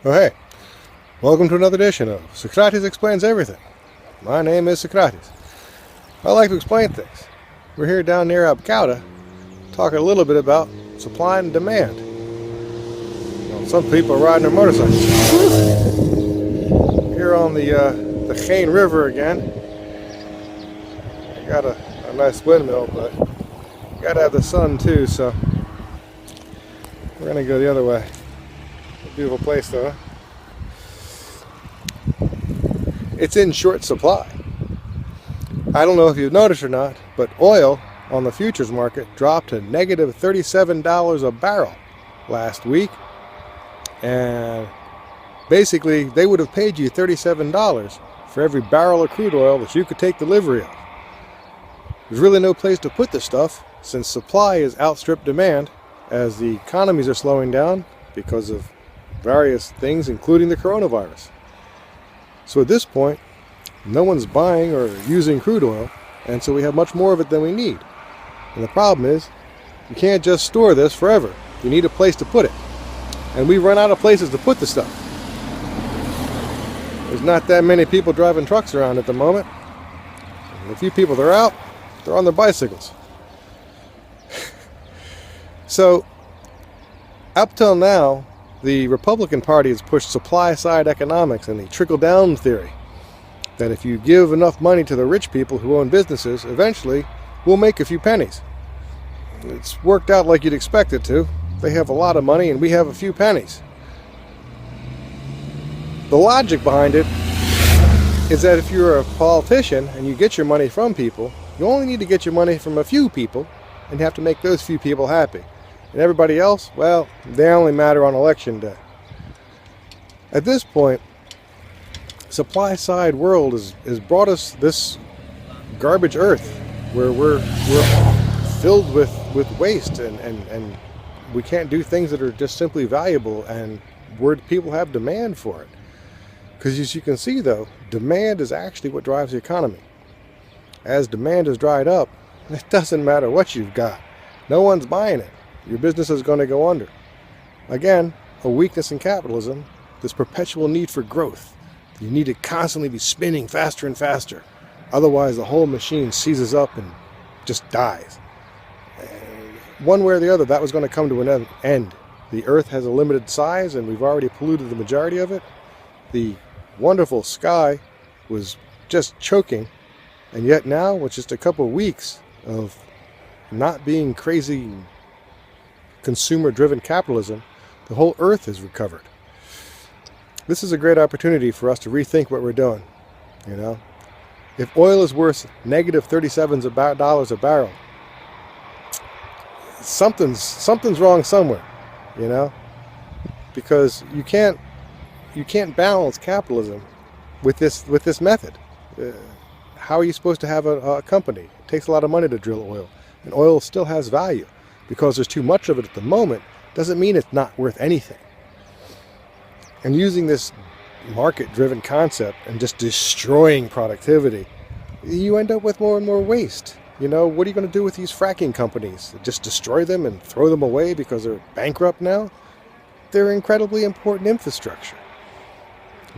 Oh hey, welcome to another edition of Socrates Explains Everything. My name is Socrates. I like to explain things. We're here down near Abcouda, talking a little bit about supply and demand. Some people are riding their motorcycles. Here on the Cane River again. I got a nice windmill, but you gotta have the sun too, so we're gonna go the other way. Beautiful place though. It's in short supply. I don't know if you've noticed or not, but oil on the futures market dropped to negative $37 a barrel last week. And basically they would have paid you $37 for every barrel of crude oil that you could take delivery of. There's really no place to put this stuff since supply has outstripped demand as the economies are slowing down because of various things, including the coronavirus. So at this point, no one's buying or using crude oil, and so we have much more of it than we need. And the problem is, you can't just store this forever. You need a place to put it. And we've run out of places to put the stuff. There's not that many people driving trucks around at the moment. And the few people that are out, they're on their bicycles. So, up till now, the Republican Party has pushed supply-side economics and the trickle-down theory. That if you give enough money to the rich people who own businesses, eventually we'll make a few pennies. It's worked out like you'd expect it to. They have a lot of money and we have a few pennies. The logic behind it is that if you're a politician and you get your money from people, you only need to get your money from a few people and you have to make those few people happy. And everybody else, well, they only matter on election day. At this point, supply-side world has brought us this garbage earth where we're filled with waste and we can't do things that are just simply valuable, and where people have demand for it. Because as you can see though, demand is actually what drives the economy. As demand has dried up, it doesn't matter what you've got. No one's buying it. Your business is going to go under. Again, a weakness in capitalism, this perpetual need for growth. You need to constantly be spinning faster and faster. Otherwise, the whole machine seizes up and just dies. And one way or the other, that was going to come to an end. The earth has a limited size, and we've already polluted the majority of it. The wonderful sky was just choking. And yet now, with just a couple of weeks of not being crazy consumer-driven capitalism, the whole earth has recovered. This is a great opportunity for us to rethink what we're doing. You know, if oil is worth negative $37 a barrel, something's wrong somewhere. You know, because you can't balance capitalism with this method. How are you supposed to have a company? It takes a lot of money to drill oil, and oil still has value. Because there's too much of it at the moment doesn't mean it's not worth anything. And using this market-driven concept and just destroying productivity, you end up with more and more waste. You know, what are you going to do with these fracking companies? Just destroy them and throw them away because they're bankrupt now? They're incredibly important infrastructure.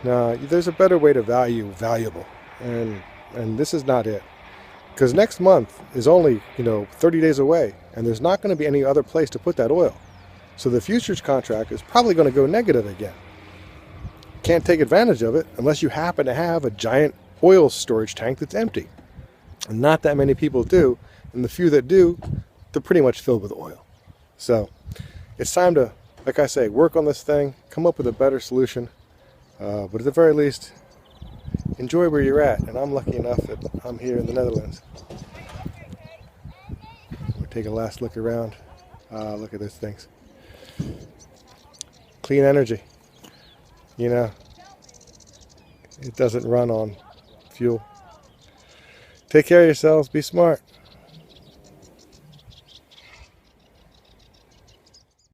Now, there's a better way to value valuable, and this is not it. Because next month is only, 30 days away, and there's not going to be any other place to put that oil. So the futures contract is probably going to go negative again. Can't take advantage of it unless you happen to have a giant oil storage tank that's empty. And not that many people do, and the few that do, they're pretty much filled with oil. So it's time to, like I say, work on this thing, come up with a better solution, but at the very least, enjoy where you're at, and I'm lucky enough that I'm here in the Netherlands. We'll take a last look around. Look at those things. Clean energy. You know, it doesn't run on fuel. Take care of yourselves. Be smart.